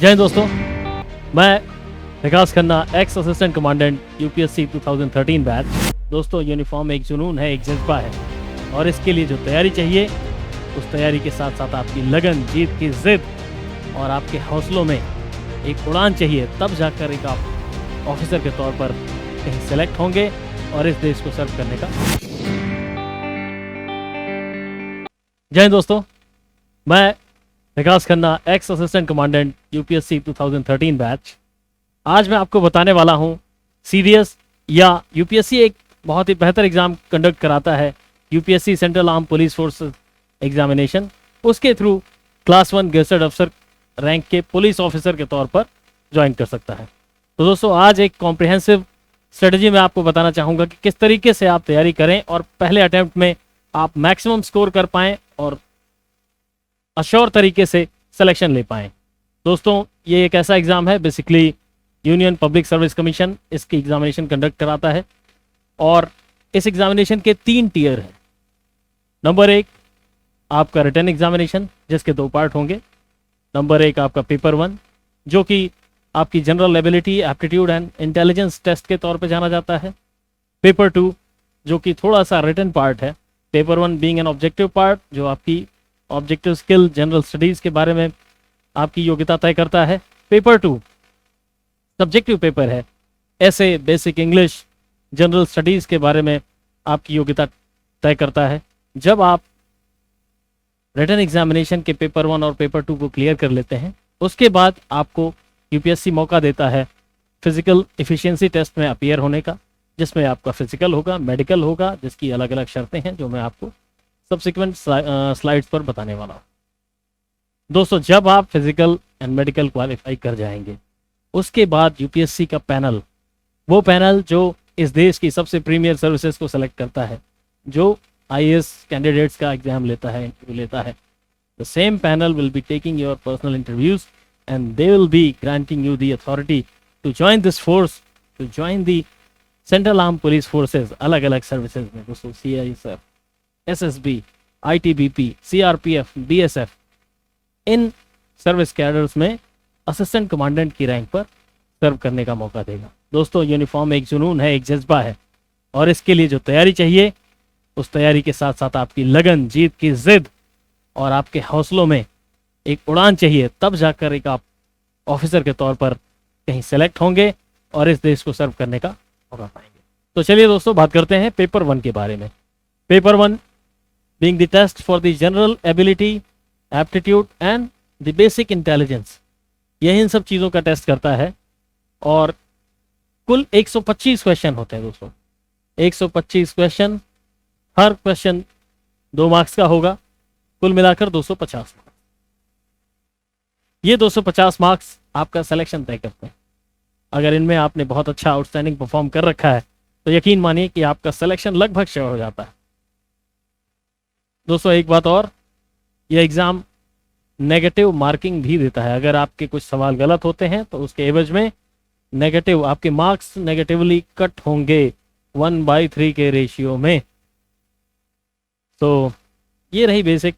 जय हिंद दोस्तों, मैं Vikas Khanna, ex assistant commandant UPSC 2013 batch. दोस्तों, यूनिफॉर्म एक जुनून है, एक जज्बा है, और इसके लिए जो तैयारी चाहिए, उस तैयारी के साथ साथ आपकी लगन, जीत की जिद और आपके हौसलों में एक उड़ान चाहिए। तब जाकर एक आप ऑफिसर के तौर पर कहीं सेलेक्ट होंगे और इस देश को सर्व करने का। जय हिंद दोस्तों, मैं Vikas Khanna, ex assistant commandant UPSC 2013 batch. आज मैं आपको बताने वाला हूं सीडीएस या यूपीएससी एक बहुत ही बेहतर एग्ज़ाम कंडक्ट कराता है, UPSC central arm police force examination. उसके थ्रू क्लास 1 गेजेटेड अफसर रैंक के पुलिस ऑफिसर के तौर पर ज्वाइन कर सकता है। तो दोस्तों, आज एक कॉम्प्रिहेंसिव स्ट्रेटजी मैं आपको बताना चाहूँगा कि किस तरीके से आप तैयारी करें और पहले अटैम्प्ट में आप मैक्सिमम स्कोर कर पाएँ और अश्योर तरीके से सिलेक्शन ले पाएँ। दोस्तों, ये एक ऐसा एग्ज़ाम है, basically union public service commission इसकी एग्जामिनेशन कंडक्ट कराता है और इस एग्जामिनेशन के 3 टियर हैं। नंबर 1 आपका रिटन एग्जामिनेशन, जिसके 2 पार्ट होंगे। नंबर 1 आपका पेपर 1, जो कि आपकी general ability, aptitude and intelligence test के तौर पे जाना जाता है। पेपर 2, जो कि थोड़ा सा रिटन पार्ट है। Paper 1 being an objective part, जो आपकी ऑब्जेक्टिव स्किल, जनरल स्टडीज़ के बारे में आपकी योग्यता तय करता है। पेपर 2 सब्जेक्टिव पेपर है, ऐसे बेसिक इंग्लिश, जनरल स्टडीज़ के बारे में आपकी योग्यता तय करता है। जब आप रिटन एग्जामिनेशन के पेपर 1 और पेपर 2 को क्लियर कर लेते हैं, उसके बाद आपको यूपीएससी मौका देता है फिजिकल एफिशिएंसी टेस्ट में अपीयर होने का, जिसमें आपका फिजिकल होगा, मेडिकल होगा, जिसकी अलग अलग शर्तें हैं जो मैं आपको सब्सिक्वेंट स्लाइड्स पर बताने वाला हूँ। दोस्तों, जब आप फिजिकल एंड मेडिकल क्वालिफाई कर जाएंगे, उसके बाद यूपीएससी का पैनल, वो पैनल जो इस देश की सबसे प्रीमियर सर्विसेज को सेलेक्ट करता है, जो आईएएस कैंडिडेट्स का एग्जाम लेता है, इंटरव्यू लेता है, the same panel will be taking your personal interviews and they will be granting you the authority to join this force, to join the central arm police forces, अलग अलग services में। दोस्तों, CISF, SSB, ITBP, CRPF, BSF, इन service cadres में assistant commandant की rank पर serve करने का मौका देगा। दोस्तों, यूनिफॉर्म एक जुनून है, एक जज्बा है, और इसके लिए जो तैयारी चाहिए, उस तैयारी के साथ साथ आपकी लगन, जीत की जिद और आपके हौसलों में एक उड़ान चाहिए। तब जाकर एक आप ऑफिसर के तौर पर कहीं सेलेक्ट होंगे और इस देश को सर्व करने का मौका पाएंगे। तो चलिए दोस्तों, बात करते हैं पेपर 1 के बारे में। Paper 1 being the test for the general ability, aptitude and the basic intelligence, यह इन सब चीज़ों का टेस्ट करता है और कुल 125 क्वेश्चन होते हैं। दोस्तों, 125 क्वेश्चन, हर क्वेश्चन 2 मार्क्स का होगा, कुल मिलाकर 250 मार्क्स। ये 250 मार्क्स आपका सिलेक्शन तय करते हैं। अगर इनमें आपने बहुत अच्छा आउटस्टैंडिंग परफॉर्म कर रखा है, तो यकीन मानिए कि आपका सिलेक्शन लगभग श्योर हो जाता है। दोस्तों, एक बात और, यह एग्ज़ाम नेगेटिव मार्किंग भी देता है। अगर आपके कुछ सवाल गलत होते हैं तो उसके एवज में नेगेटिव, आपके मार्क्स नेगेटिवली कट होंगे 1/3 के रेशियो में। तो ये रही बेसिक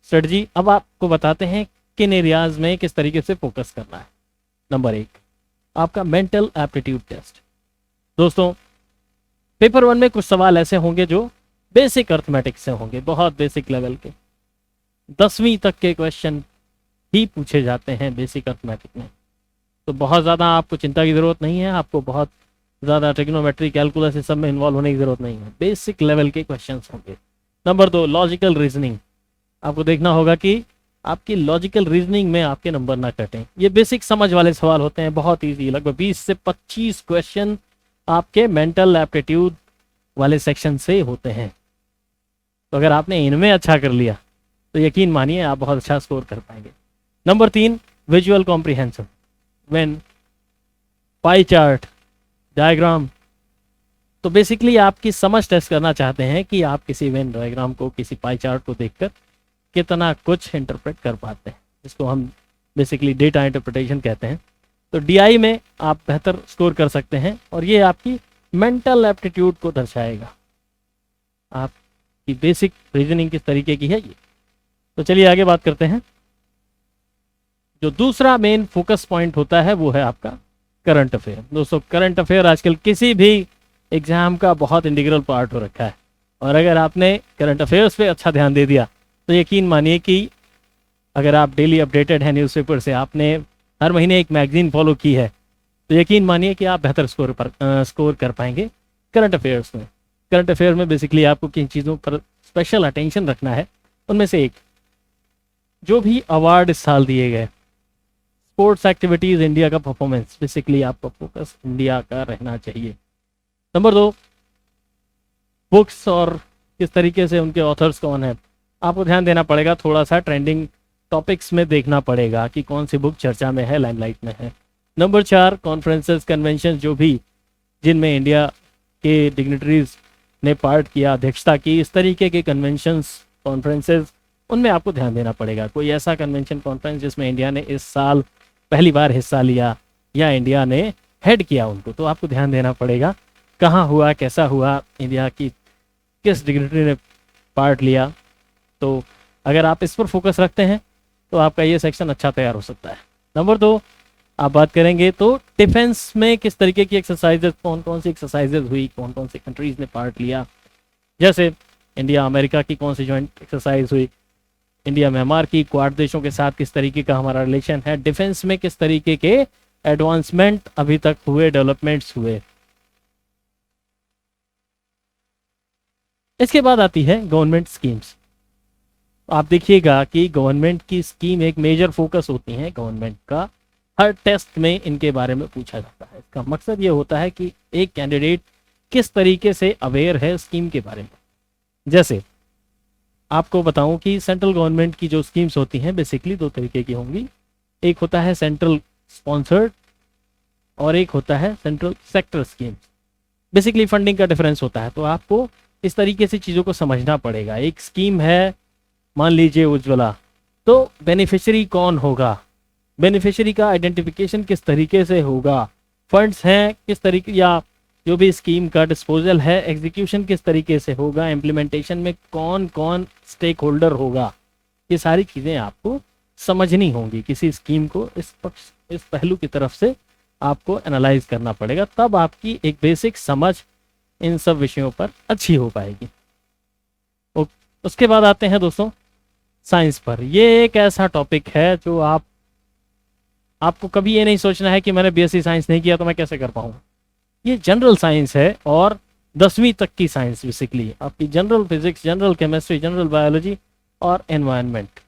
स्ट्रेटजी। अब आपको बताते हैं किन एरियाज में किस तरीके से फोकस करना है। नंबर 1 आपका मेंटल एप्टीट्यूड टेस्ट। दोस्तों, पेपर 1 में कुछ सवाल ऐसे होंगे जो बेसिक अर्थमेटिक्स से होंगे, बहुत बेसिक लेवल के, 10वीं तक के क्वेश्चन ही पूछे जाते हैं बेसिक अर्थमेटिक में। तो बहुत ज़्यादा आपको चिंता की ज़रूरत नहीं है, आपको बहुत ज़्यादा ट्रिग्नोमेट्री, कैलकुलस इस सब में इन्वॉल्व होने की ज़रूरत नहीं है, बेसिक लेवल के क्वेश्चन होंगे। Number 2 logical reasoning. आपको देखना होगा कि आपकी लॉजिकल रीजनिंग में आपके नंबर ना कटें। ये बेसिक समझ वाले सवाल होते हैं, बहुत ईजी, लगभग 20 से 25 क्वेश्चन आपके मेंटल एप्टीट्यूड वाले सेक्शन से होते हैं। तो अगर आपने इनमें अच्छा कर लिया तो यकीन मानिए आप बहुत अच्छा स्कोर कर पाएंगे। Number 3 visual comprehension, when pie chart, diagram. तो बेसिकली आपकी समझ टेस्ट करना चाहते हैं कि आप किसी वेन डायग्राम को, किसी पाई चार्ट को देखकर कितना कुछ इंटरप्रेट कर पाते हैं, जिसको हम बेसिकली डेटा इंटरप्रिटेशन कहते हैं। तो डीआई में आप बेहतर स्कोर कर सकते हैं और ये आपकी मेंटल एप्टीट्यूड को दर्शाएगा, आपकी बेसिक रीजनिंग किस तरीके की है ये। तो चलिए आगे बात करते हैं। जो दूसरा मेन फोकस पॉइंट होता है वो है आपका करंट अफेयर। दोस्तों करंट अफेयर आजकल किसी भी एग्जाम का बहुत इंटीग्रल पार्ट हो रखा है, और अगर आपने करंट अफेयर्स पे अच्छा ध्यान दे दिया तो यकीन मानिए कि अगर आप डेली अपडेटेड हैं न्यूज़पेपर से, आपने हर महीने एक मैगजीन फॉलो की है, तो यकीन मानिए कि आप बेहतर स्कोर कर पाएंगे करंट अफेयर्स में। करंट अफेयर में बेसिकली आपको किन चीज़ों पर स्पेशल अटेंशन रखना है, उनमें से एक, जो भी अवार्ड इस साल दिए गए, स्पोर्ट्स एक्टिविटीज़, इंडिया का परफॉर्मेंस, बेसिकली आपका फोकस इंडिया का रहना चाहिए। नंबर 2, बुक्स और किस तरीके से उनके ऑथर्स कौन है, आपको ध्यान देना पड़ेगा, थोड़ा सा ट्रेंडिंग टॉपिक्स में देखना पड़ेगा कि कौन सी बुक चर्चा में है, लाइमलाइट में है। नंबर 4, कॉन्फ्रेंसेस, कन्वेंशन, जो भी जिनमें इंडिया के डिग्निटरीज ने पार्ट किया, अध्यक्षता की, इस तरीके के कन्वेंशंस, कॉन्फ्रेंसेस, उनमें आपको ध्यान देना पड़ेगा। कोई ऐसा कन्वेंशन, कॉन्फ्रेंस जिसमें इंडिया ने इस साल पहली बार हिस्सा लिया या इंडिया ने हेड किया उनको, तो आपको ध्यान देना पड़ेगा कहाँ हुआ, कैसा हुआ, इंडिया की किस डिग्निटरी ने पार्ट लिया। तो अगर आप इस पर फोकस रखते हैं तो आपका ये सेक्शन अच्छा तैयार हो सकता है। नंबर 2, आप बात करेंगे तो डिफेंस में किस तरीके की एक्सरसाइजेज, कौन कौन सी एक्सरसाइजेज हुई, कौन कौन सी कंट्रीज ने पार्ट लिया, जैसे इंडिया अमेरिका की कौन सी जॉइंट एक्सरसाइज हुई, इंडिया म्यांमार की, क्वाड देशों के साथ किस तरीके का हमारा रिलेशन है, डिफेंस में किस तरीके के एडवांसमेंट अभी तक हुए, डेवलपमेंट्स हुए। इसके बाद आती है गवर्नमेंट स्कीम्स। आप देखिएगा कि गवर्नमेंट की स्कीम एक मेजर फोकस होती है गवर्नमेंट का, हर टेस्ट में इनके बारे में पूछा जाता है। इसका मकसद ये होता है कि एक कैंडिडेट किस तरीके से अवेयर है स्कीम के बारे में। जैसे आपको बताऊं कि सेंट्रल गवर्नमेंट की जो स्कीम्स होती हैं बेसिकली 2 तरीके की होंगी, एक होता है सेंट्रल स्पॉन्सर्ड और एक होता है central sector schemes. Basically funding का डिफरेंस होता है, तो आपको इस तरीके से चीज़ों को समझना पड़ेगा। एक स्कीम है, मान लीजिए उज्ज्वला, तो बेनिफिशियरी कौन होगा, बेनिफिशियरी का आइडेंटिफिकेशन किस तरीके से होगा, फंड्स हैं किस तरीके, या जो भी स्कीम का डिस्पोजल है, एग्जीक्यूशन किस तरीके से होगा, इम्प्लीमेंटेशन में कौन कौन स्टेक होल्डर होगा, ये सारी चीज़ें आपको समझनी होंगी। किसी स्कीम को इस पहलू की तरफ से आपको एनालाइज करना पड़ेगा, तब आपकी एक बेसिक समझ इन सब विषयों पर अच्छी हो पाएगी। उसके बाद आते हैं दोस्तों साइंस पर। ये एक ऐसा टॉपिक है जो आपको कभी ये नहीं सोचना है कि मैंने बीएससी साइंस नहीं किया तो मैं कैसे कर पाऊँ। ये जनरल साइंस है और 10वीं तक की साइंस, बेसिकली आपकी general physics, general chemistry, general biology और एनवायरनमेंट।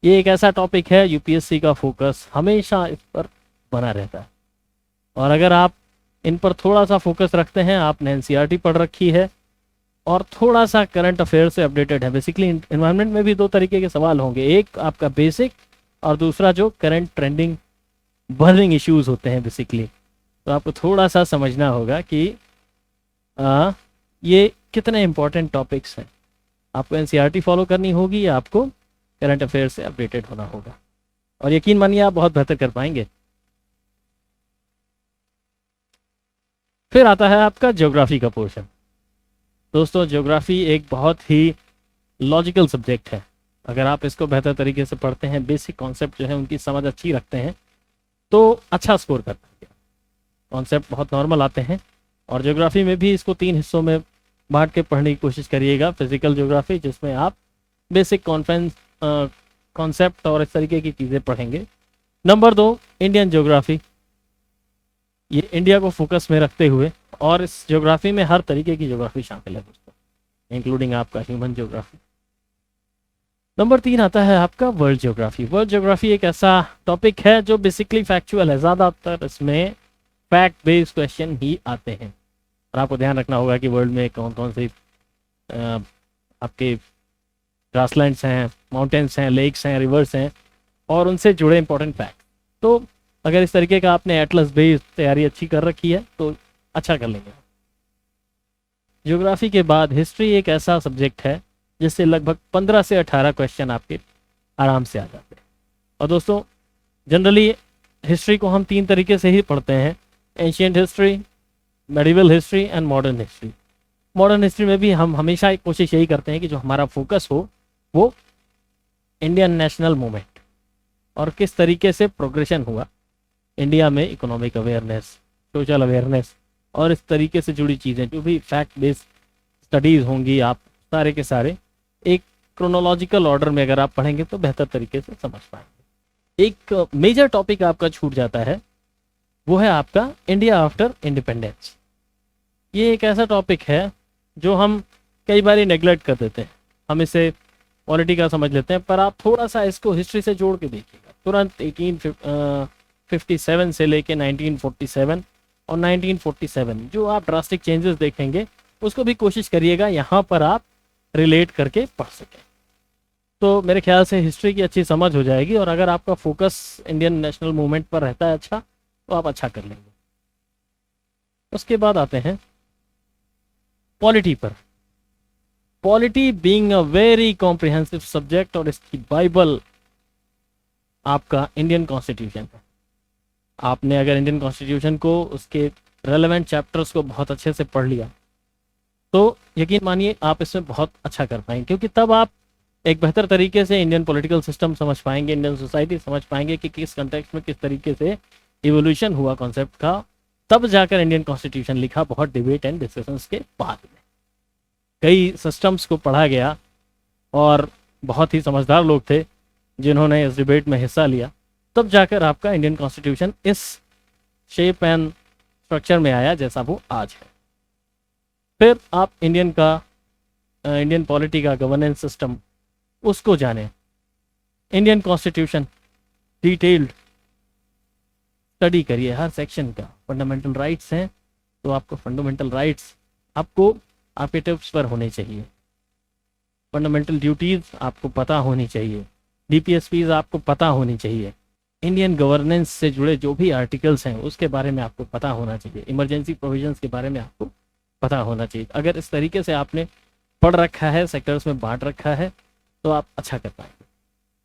ये एक ऐसा टॉपिक है, यूपीएससी का फोकस हमेशा इस पर बना रहता है, और अगर आप इन पर थोड़ा सा फोकस रखते हैं, आपने एनसीईआरटी पढ़ रखी है और थोड़ा सा करंट अफेयर से अपडेटेड है। बेसिकली एनवायरनमेंट में भी 2 तरीके के सवाल होंगे, एक आपका बेसिक और दूसरा जो करंट ट्रेंडिंग बर्निंग इश्यूज होते हैं बेसिकली। तो आपको थोड़ा सा समझना होगा कि ये कितने इंपॉर्टेंट टॉपिक्स हैं। आपको एनसीईआरटी फॉलो करनी होगी या आपको करंट अफेयर से अपडेटेड होना होगा, और यकीन मानिए आप बहुत बेहतर कर पाएंगे। फिर आता है आपका ज्योग्राफी का पोर्शन। दोस्तों ज्योग्राफी एक बहुत ही लॉजिकल सब्जेक्ट है। अगर आप इसको बेहतर तरीके से पढ़ते हैं, बेसिक कॉन्सेप्ट जो है उनकी समझ अच्छी रखते हैं, तो अच्छा स्कोर कर पाएंगे। कॉन्सेप्ट बहुत नॉर्मल आते हैं, और ज्योग्राफी में भी इसको 3 हिस्सों में बांट के पढ़ने की कोशिश करिएगा। फिजिकल ज्योग्राफी, जिसमें आप बेसिक कॉन्सेप्ट और इस तरीके की चीज़ें पढ़ेंगे। Number 2, Indian geography. ये इंडिया को फोकस में रखते हुए, और इस ज्योग्राफी में हर तरीके की ज्योग्राफी शामिल है दोस्तों, इंक्लूडिंग आपका ह्यूमन ज्योग्राफी। नंबर 3 आता है आपका वर्ल्ड ज्योग्राफी। वर्ल्ड ज्योग्राफी एक ऐसा टॉपिक है जो बेसिकली फैक्चुअल है, ज़्यादातर इसमें फैक्ट बेस्ड क्वेश्चन ही आते हैं, और आपको ध्यान रखना होगा कि वर्ल्ड में कौन कौन से आपके ग्रासलैंड्स हैं, माउंटेन्स हैं, लेक्स हैं, रिवर्स हैं, और उनसे जुड़े इंपॉर्टेंट फैक्ट। तो अगर इस तरीके का आपने एटलस बेस्ड तैयारी अच्छी कर रखी है तो अच्छा कर लेंगे। ज्योग्राफी के बाद हिस्ट्री एक ऐसा सब्जेक्ट है जिससे लगभग 15 से 18 क्वेश्चन आपके आराम से आ जाते हैं। और दोस्तों जनरली हिस्ट्री को हम 3 तरीके से ही पढ़ते हैं, ancient history, medieval history and modern history. Modern history में भी हम हमेशा कोशिश यही करते हैं कि जो हमारा फोकस हो वो इंडियन नेशनल मूवमेंट, और किस तरीके से प्रोग्रेशन हुआ इंडिया में इकोनॉमिक अवेयरनेस, सोशल अवेयरनेस और इस तरीके से जुड़ी चीज़ें, जो भी फैक्ट बेस्ड स्टडीज़ होंगी, आप सारे के सारे एक क्रोनोलॉजिकल ऑर्डर में अगर आप पढ़ेंगे तो बेहतर तरीके से समझ पाएंगे। एक मेजर टॉपिक आपका छूट जाता है, वो है आपका इंडिया आफ्टर इंडिपेंडेंस। ये एक ऐसा टॉपिक है जो हम कई बार नेग्लेक्ट कर देते हैं, हम इसे पॉलिटी का समझ लेते हैं, पर आप थोड़ा सा इसको हिस्ट्री से जोड़ के देखिएगा। तुरंत 1857 से लेके 1947 और 1947 जो आप ड्रास्टिक चेंजेस देखेंगे उसको भी कोशिश करिएगा यहाँ पर आप रिलेट करके पढ़ सकें, तो मेरे ख्याल से हिस्ट्री की अच्छी समझ हो जाएगी। और अगर आपका फोकस इंडियन नेशनल मूवमेंट पर रहता है अच्छा, तो आप अच्छा कर लेंगे। उसके बाद आते हैं पॉलिटी पर। Polity being a very comprehensive subject, और इसकी बाइबल आपका इंडियन कॉन्स्टिट्यूशन है। आपने अगर इंडियन कॉन्स्टिट्यूशन को, उसके रेलेवेंट चैप्टर्स को बहुत अच्छे से पढ़ लिया तो यकीन मानिए आप इसमें बहुत अच्छा कर पाएंगे, क्योंकि तब आप एक बेहतर तरीके से इंडियन पॉलिटिकल सिस्टम समझ पाएंगे, इंडियन सोसाइटी समझ पाएंगे कि किस कंटेक्स्ट में किस तरीके से इवोल्यूशन हुआ कॉन्सेप्ट का। तब जाकर इंडियन कॉन्स्टिट्यूशन लिखा, बहुत डिबेट एंड डिस्कशंस के बाद में कई सिस्टम्स को पढ़ा गया और बहुत ही समझदार लोग थे जिन्होंने इस डिबेट में हिस्सा लिया। तब जाकर आपका इंडियन कॉन्स्टिट्यूशन इस शेप एंड स्ट्रक्चर में आया जैसा वो आज है। फिर आप इंडियन पॉलिटी का गवर्नेंस सिस्टम उसको जानें। इंडियन कॉन्स्टिट्यूशन डिटेल्ड स्टडी करिए हर सेक्शन का। फंडामेंटल राइट्स हैं तो आपको फंडामेंटल राइट्स आपको आपके टिप्स पर होने चाहिए। फंडामेंटल ड्यूटीज़ आपको पता होनी चाहिए, डीपीएसपीज आपको पता होनी चाहिए। इंडियन गवर्नेंस से जुड़े जो भी आर्टिकल्स हैं उसके बारे में आपको पता होना चाहिए। इमरजेंसी प्रोविजंस के बारे में आपको पता होना चाहिए। अगर इस तरीके से आपने पढ़ रखा है, सेक्टर्स में बांट रखा है, तो आप अच्छा कर पाएंगे।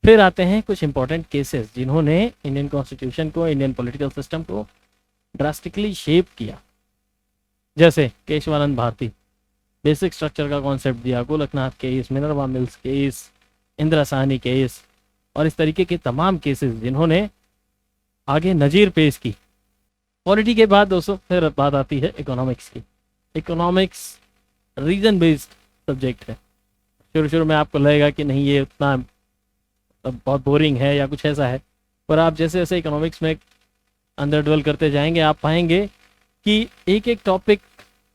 फिर आते हैं कुछ इंपॉर्टेंट केसेस जिन्होंने इंडियन कॉन्स्टिट्यूशन को, इंडियन पॉलिटिकल सिस्टम को ड्रास्टिकली शेप किया, जैसे केशवानंद भारती बेसिक स्ट्रक्चर का कॉन्सेप्ट दिया, Golaknath case, Minerva mills case, Indira Sahni case और इस तरीके के तमाम केसेस जिन्होंने आगे नज़ीर पेश की। पॉलिटी के बाद दोस्तों फिर बात आती है इकोनॉमिक्स की। इकोनॉमिक्स रीजन बेस्ड सब्जेक्ट है। शुरू में आपको लगेगा कि नहीं ये उतना बहुत बोरिंग है या कुछ ऐसा है, पर आप जैसे जैसे इकोनॉमिक्स में अंदर डवेल करते जाएंगे आप पाएंगे कि एक एक टॉपिक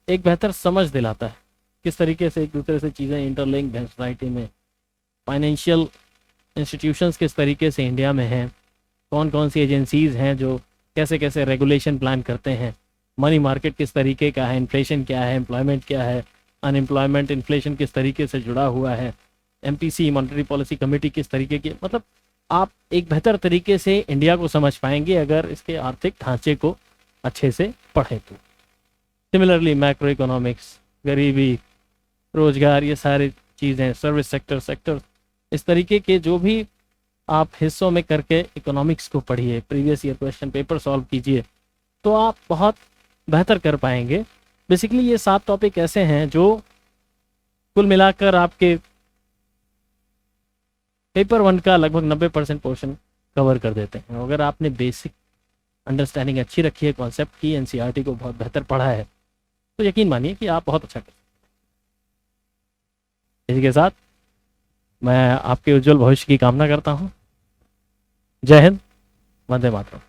एक बेहतर समझ दिलाता है, किस तरीके से एक दूसरे से चीज़ें इंटरलिंक्ड हैं सोसाइटी में। फाइनेंशियल इंस्टीट्यूशंस किस तरीके से इंडिया में हैं, कौन कौन सी एजेंसीज़ हैं जो कैसे कैसे रेगुलेशन प्लान करते हैं, मनी मार्केट किस तरीके का है, इन्फ्लेशन क्या है, एम्प्लॉयमेंट क्या है, अनएम्प्लॉयमेंट इन्फ्लेशन किस तरीके से जुड़ा हुआ है, एमपीसी मॉनेटरी पॉलिसी कमेटी किस तरीके की, मतलब आप एक बेहतर तरीके से इंडिया को समझ पाएंगे अगर इसके आर्थिक ढांचे को अच्छे से पढ़ें तो। सिमिलरली मैक्रो इकोनॉमिक्स, गरीबी, रोजगार, ये सारी चीज़ें, सर्विस सेक्टर, इस तरीके के जो भी आप हिस्सों में करके इकोनॉमिक्स को पढ़िए, previous year question paper solve कीजिए, तो आप बहुत बेहतर कर पाएंगे। बेसिकली ये 7 टॉपिक ऐसे हैं जो कुल मिलाकर आपके पेपर 1 का लगभग 90% पोर्शन कवर कर देते हैं। अगर आपने बेसिक अंडरस्टैंडिंग अच्छी रखी है कॉन्सेप्ट की, एनसीईआरटी को बहुत बेहतर पढ़ा है, तो यकीन मानिए कि आप बहुत अच्छा कर सकते हैं। इसी के साथ मैं आपके उज्जवल भविष्य की कामना करता हूँ। जय हिंद, वंदे मातरम।